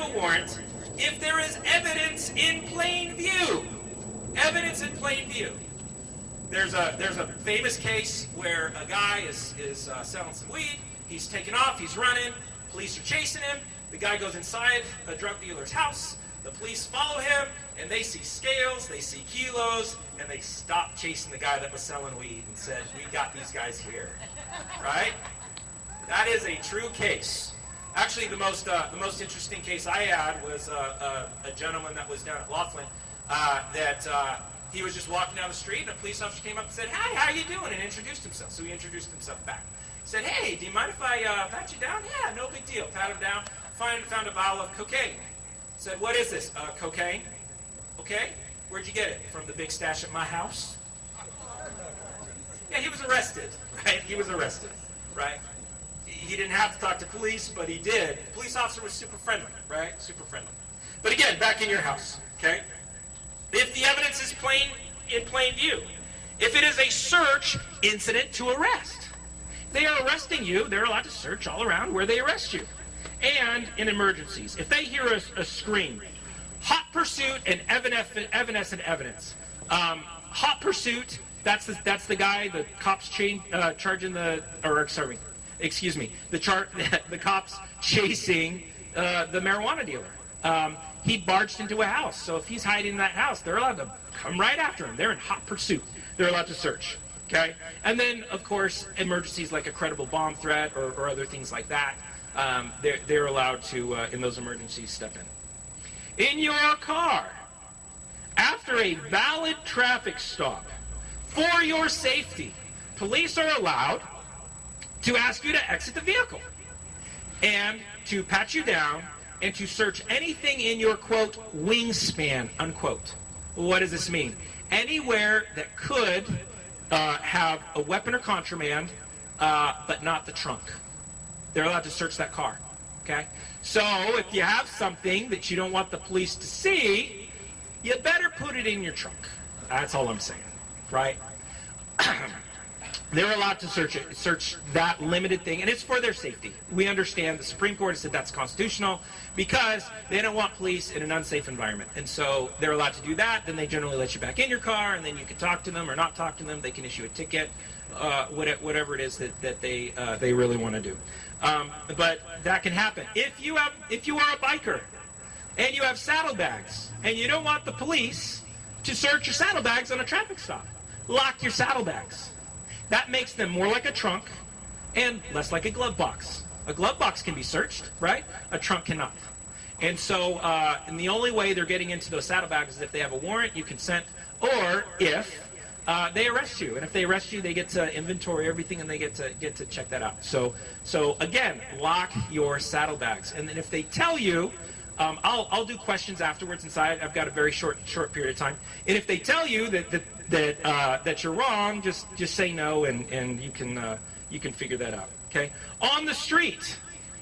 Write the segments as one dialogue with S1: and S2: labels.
S1: a warrant if there is evidence in plain view. Evidence in plain view. There's a famous case where a guy is selling some weed. He's taking off. He's running. Police are chasing him. The guy goes inside a drug dealer's house. The police follow him, and they see scales, they see kilos, and they stop chasing the guy that was selling weed and said, "We got these guys here." Right? That is a true case. Actually, the most interesting case I had was a gentleman that was down at Laughlin he was just walking down the street, and a police officer came up and said, "Hi, how you doing?" and introduced himself. So he introduced himself back. He said, "Hey, do you mind if I pat you down?" "Yeah, no big deal." Pat him down. Found a vial of cocaine. Said, "What is this?" "Cocaine." "Okay. Where'd you get it?" "From the big stash at my house." Yeah, he was arrested, right? He was arrested, right? He didn't have to talk to police, but he did. The police officer was super friendly, right? Super friendly. But again, back in your house, okay? If the evidence is in plain view, if it is a search incident to arrest, they are arresting you, they're allowed to search all around where they arrest you. And in emergencies, if they hear a scream, hot pursuit and evanescent evidence. Hot pursuit, that's the guy, the cops charging the cops chasing the marijuana dealer. He barged into a house, so if he's hiding in that house, they're allowed to come right after him. They're in hot pursuit. They're allowed to search. Okay? And then, of course, emergencies like a credible bomb threat or other things like that. They're allowed to, in those emergencies, step in. In your car, after a valid traffic stop, for your safety, police are allowed to ask you to exit the vehicle and to pat you down and to search anything in your, quote, wingspan, unquote. What does this mean? Anywhere that could have a weapon or contraband, but not the trunk. They're allowed to search that car, okay? So if you have something that you don't want the police to see, you better put it in your trunk. That's all I'm saying, right? They're allowed to search that limited thing, and it's for their safety. We understand the Supreme Court has said that's constitutional because they don't want police in an unsafe environment. And so they're allowed to do that. Then they generally let you back in your car, and then you can talk to them or not talk to them. They can issue a ticket, whatever it is that they really want to do. But that can happen. If you are a biker and you have saddlebags and you don't want the police to search your saddlebags on a traffic stop, lock your saddlebags. That makes them more like a trunk and less like a glove box. A glove box can be searched, right? A trunk cannot. And so, and the only way they're getting into those saddlebags is if they have a warrant, you consent, or if they arrest you. And if they arrest you, they get to inventory everything and they get to check that out. So again, lock your saddlebags. And then if they tell you, I'll do questions afterwards inside. I've got a very short period of time. And if they tell you that you're wrong, just say no, and you can figure that out. Okay. On the street,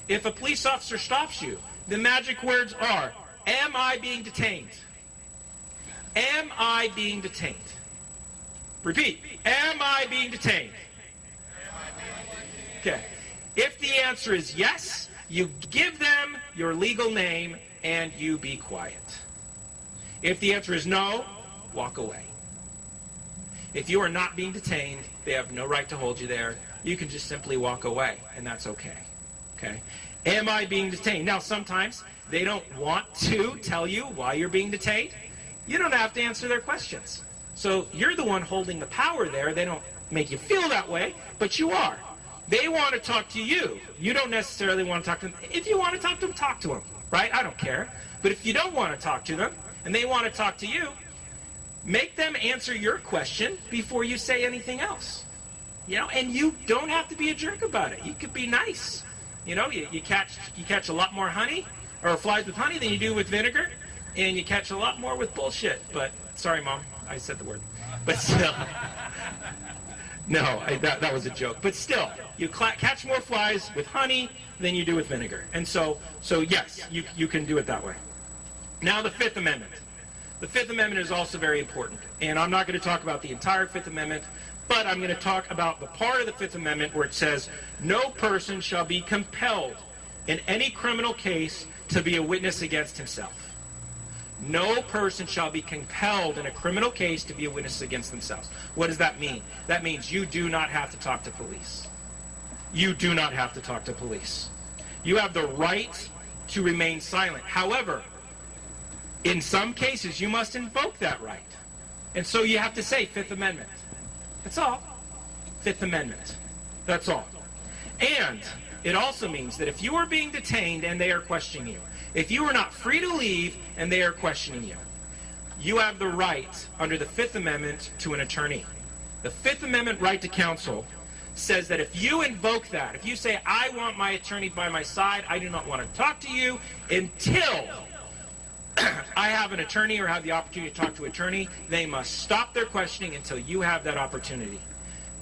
S1: if a police officer stops you, the magic words are: "Am I being detained? Am I being detained?" Repeat. Am I being detained? Okay. If the answer is yes, you give them your legal name and you be quiet. If the answer is no, walk away. If you are not being detained, they have no right to hold you there. You can just simply walk away, and that's okay. Okay? Am I being detained? Now, sometimes they don't want to tell you why you're being detained. You don't have to answer their questions. So you're the one holding the power there. They don't make you feel that way, but you are. They want to talk to you. You don't necessarily want to talk to them. If you want to talk to them, talk to them, right? I don't care. But if you don't want to talk to them, and they want to talk to you, make them answer your question before you say anything else. You know, and you don't have to be a jerk about it. You could be nice. You know, you catch a lot more honey, or flies with honey, than you do with vinegar, and you catch a lot more with bullshit. But, sorry, Mom, I said the word. But still, no, that was a joke. But still, you catch more flies with honey than you do with vinegar. And so yes, you can do it that way. Now, the Fifth Amendment. The Fifth Amendment is also very important. And I'm not going to talk about the entire Fifth Amendment, but I'm going to talk about the part of the Fifth Amendment where it says, "No person shall be compelled in any criminal case to be a witness against himself. No person shall be compelled in a criminal case to be a witness against themselves. What does that mean? That means you do not have to talk to police. You do not have to talk to police. You have the right to remain silent. However, in some cases, you must invoke that right. And so you have to say Fifth Amendment. That's all. Fifth Amendment. That's all. And it also means that if you are being detained and they are questioning you, if you are not free to leave and they are questioning you, you have the right under the Fifth Amendment to an attorney. The Fifth Amendment right to counsel says that if you invoke that, if you say, I want my attorney by my side, I do not want to talk to you until I have an attorney or have the opportunity to talk to an attorney, they must stop their questioning until you have that opportunity.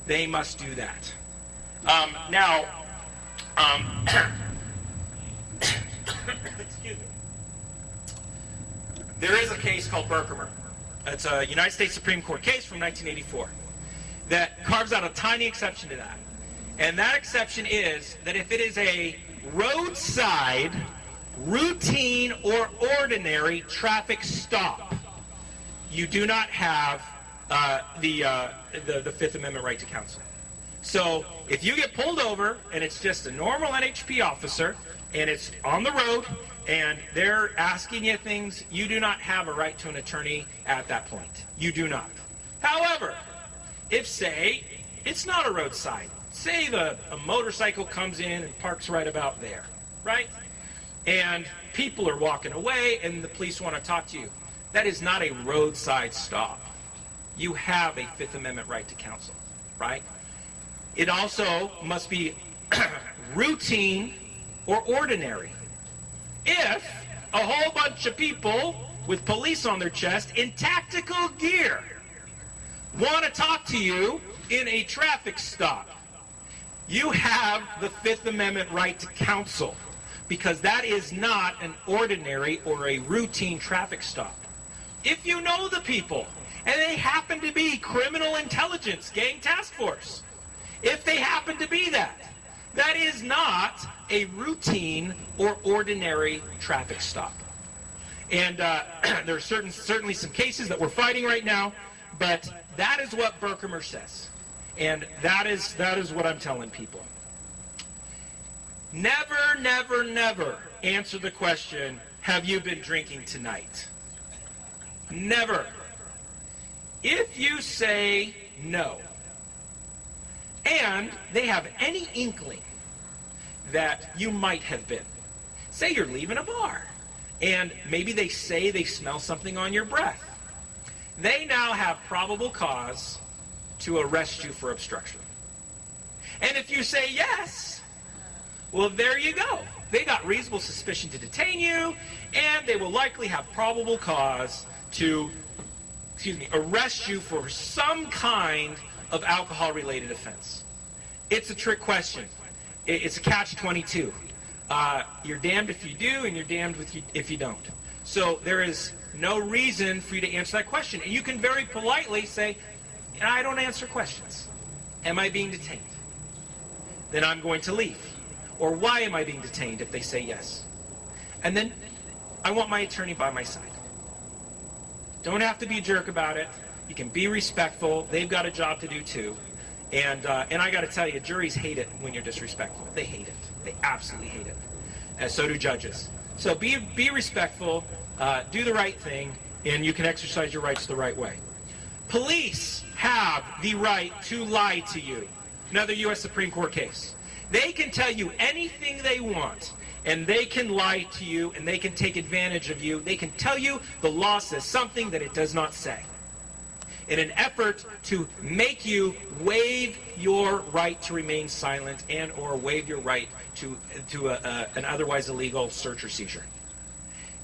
S1: They must do that. Excuse me. There is a case called Berkemer. It's a United States Supreme Court case from 1984 that carves out a tiny exception to that. And that exception is that if it is a roadside, routine, or ordinary traffic stop, you do not have the Fifth Amendment right to counsel. So if you get pulled over and it's just a normal NHP officer and it's on the road and they're asking you things, you do not have a right to an attorney at that point. You do not. However, if, say, it's not a roadside, say a motorcycle comes in and parks right about there, right? And people are walking away and the police want to talk to you. That is not a roadside stop. You have a Fifth Amendment right to counsel, right? It also must be routine or ordinary. If a whole bunch of people with police on their chest in tactical gear want to talk to you in a traffic stop, you have the Fifth Amendment right to counsel, because that is not an ordinary or a routine traffic stop. If you know the people and they happen to be criminal intelligence gang task force, if they happen to be that, that is not a routine or ordinary traffic stop. And there are certainly some cases that we're fighting right now, but that is what Berkemer says. And that is what I'm telling people. Never, never, never answer the question, have you been drinking tonight? Never. If you say no, and they have any inkling that you might have been, say you're leaving a bar, and maybe they say they smell something on your breath, they now have probable cause to arrest you for obstruction. And if you say yes, well, there you go. They got reasonable suspicion to detain you, and they will likely have probable cause to, arrest you for some kind of alcohol-related offense. It's a trick question. It's a catch-22. You're damned if you do, and you're damned if you don't. So there is no reason for you to answer that question. And you can very politely say, I don't answer questions. Am I being detained? Then I'm going to leave. Or why am I being detained if they say yes? And then I want my attorney by my side. Don't have to be a jerk about it. You can be respectful. They've got a job to do too. And I got to tell you, juries hate it when you're disrespectful. They hate it. They absolutely hate it. And so do judges. So be respectful, do the right thing, and you can exercise your rights the right way. Police have the right to lie to you. Another U.S. Supreme Court case. They can tell you anything they want, and they can lie to you, and they can take advantage of you. They can tell you the law says something that it does not say, in an effort to make you waive your right to remain silent and or waive your right to an otherwise illegal search or seizure.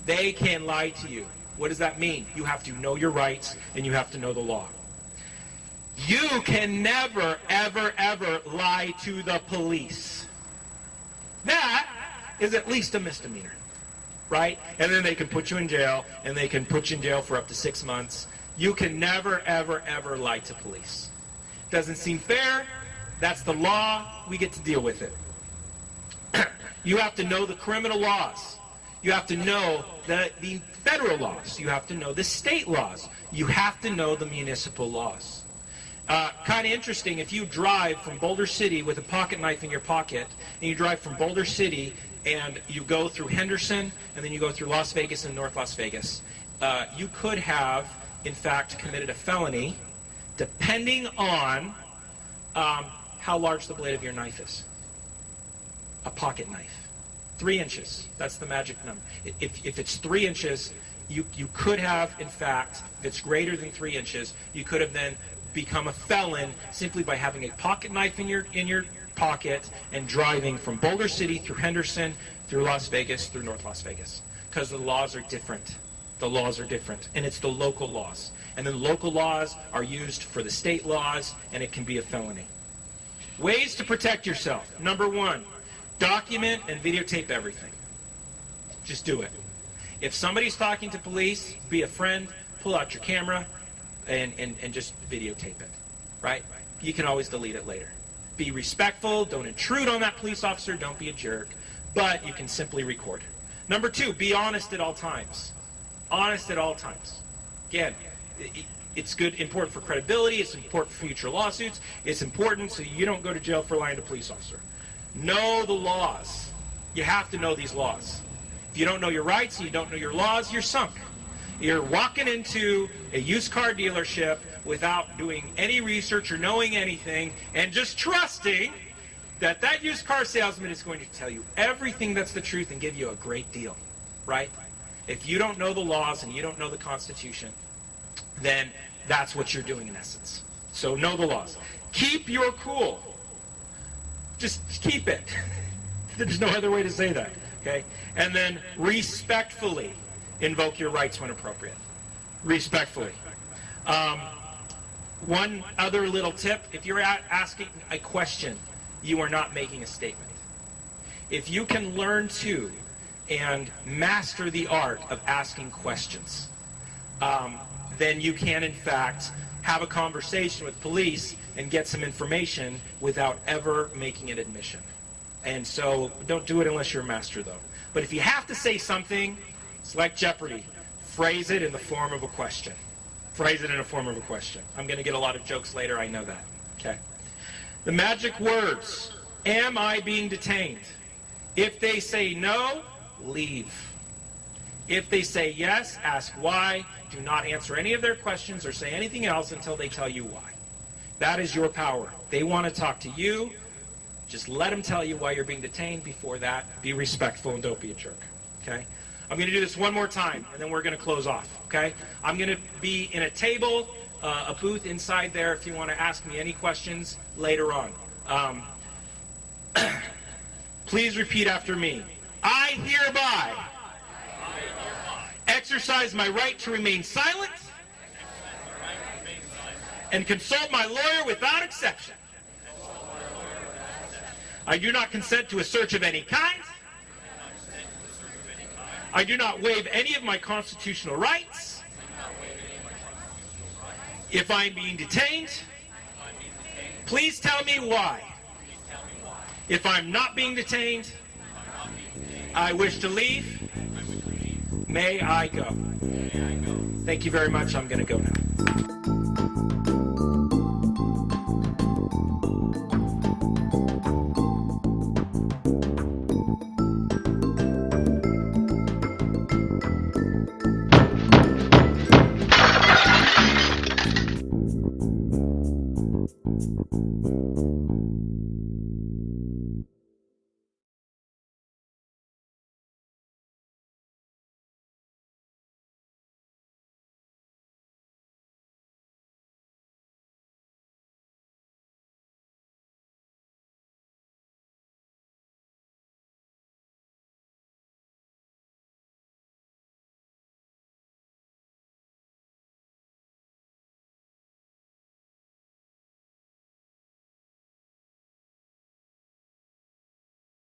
S1: They can lie to you. What does that mean? You have to know your rights, and you have to know the law. You can never, ever, ever lie to the police. That is at least a misdemeanor, right? And then they can put you in jail, and they can put you in jail for up to 6 months. You can never, ever, ever lie to police. Doesn't seem fair. That's the law. We get to deal with it. You have to know the criminal laws. You have to know the federal laws. You have to know the state laws. You have to know the municipal laws. Kind of interesting, if you drive from Boulder City with a pocket knife in your pocket, and you drive from Boulder City and you go through Henderson, and then you go through Las Vegas and North Las Vegas, you could have, in fact, committed a felony depending on how large the blade of your knife is. A pocket knife. 3 inches. That's the magic number. If it's 3 inches, you could have, in fact, if it's greater than 3 inches, you could have then become a felon simply by having a pocket knife in your pocket and driving from Boulder City through Henderson, through Las Vegas, through North Las Vegas. Because the laws are different. The laws are different. And it's the local laws. And then local laws are used for the state laws, and it can be a felony. Ways to protect yourself. Number 1, document and videotape everything. Just do it. If somebody's talking to police, be a friend, pull out your camera, and just videotape it, right? You can always delete it later. Be respectful, don't intrude on that police officer, don't be a jerk, but you can simply record. Number 2, be honest at all times. Honest at all times. Again, it's good, important for credibility, it's important for future lawsuits, it's important so you don't go to jail for lying to a police officer. Know the laws. You have to know these laws. If you don't know your rights and you don't know your laws, you're sunk. You're walking into a used car dealership without doing any research or knowing anything and just trusting that that used car salesman is going to tell you everything that's the truth and give you a great deal, right? If you don't know the laws and you don't know the Constitution, then that's what you're doing in essence. So know the laws. Keep your cool. Just keep it. There's no other way to say that, okay? And then respectfully invoke your rights when appropriate. Respectfully. One other little tip, if you're asking a question, you are not making a statement. If you can learn to and master the art of asking questions, then you can, in fact, have a conversation with police and get some information without ever making an admission. And so don't do it unless you're a master, though. But if you have to say something, it's like Jeopardy. Phrase it in the form of a question. Phrase it in a form of a question. I'm going to get a lot of jokes later, I know that. Okay. The magic words. Am I being detained? If they say no, leave. If they say yes, ask why. Do not answer any of their questions or say anything else until they tell you why. That is your power. They want to talk to you. Just let them tell you why you're being detained. Before that, be respectful and don't be a jerk. Okay? I'm going to do this one more time, and then we're going to close off. Okay? I'm going to be in a table, a booth inside there if you want to ask me any questions later on. Please repeat after me. I hereby exercise my right to remain silent and consult my lawyer without exception. I do not consent to a search of any kind. I do not waive any of my constitutional rights. If I'm being detained, please tell me why. If I'm not being detained, I wish to leave. May I go? Thank you very much. I'm going to go now.